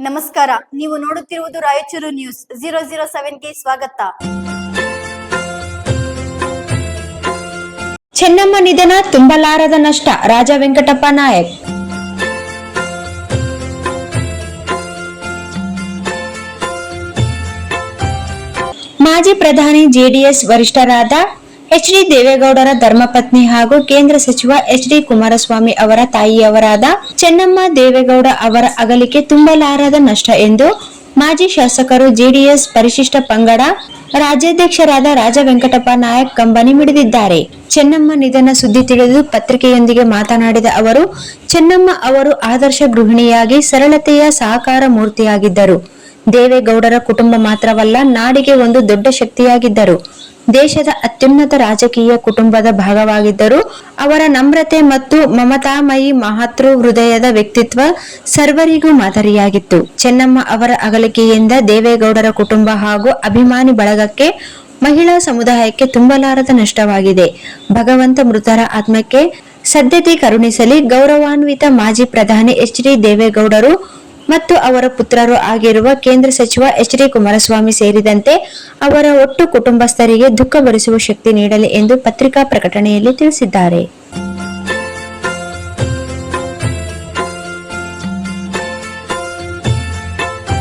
ನಮಸ್ಕಾರ, ನೀವು ನೋಡುತ್ತಿರುವುದು ರಾಯಚೂರು ನ್ಯೂಸ್ 007ಗೆ ಸ್ವಾಗತ. ಚೆನ್ನಮ್ಮ ನಿಧನ ತುಂಬಲಾರದ ನಷ್ಟ, ರಾಜ ವೆಂಕಟಪ್ಪ ನಾಯಕ್. ಮಾಜಿ ಪ್ರಧಾನಿ ಜೆಡಿಎಸ್ ವರಿಷ್ಠರಾದ ಎಚ್.ಡಿ. ದೇವೇಗೌಡರ ಧರ್ಮಪತ್ನಿ ಹಾಗೂ ಕೇಂದ್ರ ಸಚಿವ ಎಚ್.ಡಿ. ಕುಮಾರಸ್ವಾಮಿ ಅವರ ತಾಯಿಯವರಾದ ಚೆನ್ನಮ್ಮ ದೇವೇಗೌಡ ಅವರ ಅಗಲಿಕೆ ತುಂಬಲಾರದ ನಷ್ಟ ಎಂದು ಮಾಜಿ ಶಾಸಕರು ಜೆಡಿಎಸ್ ಪರಿಶಿಷ್ಟ ಪಂಗಡ ರಾಜ್ಯಾಧ್ಯಕ್ಷರಾದ ರಾಜ ವೆಂಕಟಪ್ಪ ನಾಯಕ್ ಕಂಬನಿ ಮಿಡಿದಿದ್ದಾರೆ. ಚೆನ್ನಮ್ಮ ನಿಧನ ಸುದ್ದಿ ತಿಳಿದು ಪತ್ರಿಕೆಯೊಂದಿಗೆ ಮಾತನಾಡಿದ ಅವರು, ಚೆನ್ನಮ್ಮ ಅವರು ಆದರ್ಶ ಗೃಹಿಣಿಯಾಗಿ ಸರಳತೆಯ ಸಾಕಾರ ಮೂರ್ತಿಯಾಗಿದ್ದರು. ದೇವೇಗೌಡರ ಕುಟುಂಬ ಮಾತ್ರವಲ್ಲ, ನಾಡಿಗೆ ಒಂದು ದೊಡ್ಡ ಶಕ್ತಿಯಾಗಿದ್ದರು. ದೇಶದ ಅತ್ಯುನ್ನತ ರಾಜಕೀಯ ಕುಟುಂಬದ ಭಾಗವಾಗಿದ್ದರು. ಅವರ ನಮ್ರತೆ ಮತ್ತು ಮಮತಾಮಯಿ ಮಾತೃ ಹೃದಯದ ವ್ಯಕ್ತಿತ್ವ ಸರ್ವರಿಗೂ ಮಾದರಿಯಾಗಿತ್ತು. ಚೆನ್ನಮ್ಮ ಅವರ ಅಗಲಿಕೆಯಿಂದ ದೇವೇಗೌಡರ ಕುಟುಂಬ ಹಾಗೂ ಅಭಿಮಾನಿ ಬಳಗಕ್ಕೆ, ಮಹಿಳಾ ಸಮುದಾಯಕ್ಕೆ ತುಂಬಲಾರದ ನಷ್ಟವಾಗಿದೆ. ಭಗವಂತ ಮೃತರ ಆತ್ಮಕ್ಕೆ ಸದ್ಗತಿ ಕರುಣಿಸಲಿ. ಗೌರವಾನ್ವಿತ ಮಾಜಿ ಪ್ರಧಾನಿ ಎಚ್.ಡಿ. ದೇವೇಗೌಡರು ಮತ್ತು ಅವರ ಪುತ್ರರು ಆಗಿರುವ ಕೇಂದ್ರ ಸಚಿವ ಎಚ್.ಡಿ. ಕುಮಾರಸ್ವಾಮಿ ಸೇರಿದಂತೆ ಅವರ ಒಟ್ಟು ಕುಟುಂಬಸ್ಥರಿಗೆ ದುಃಖ ಭರಿಸುವ ಶಕ್ತಿ ನೀಡಲಿ ಎಂದು ಪತ್ರಿಕಾ ಪ್ರಕಟಣೆಯಲ್ಲಿ ತಿಳಿಸಿದ್ದಾರೆ.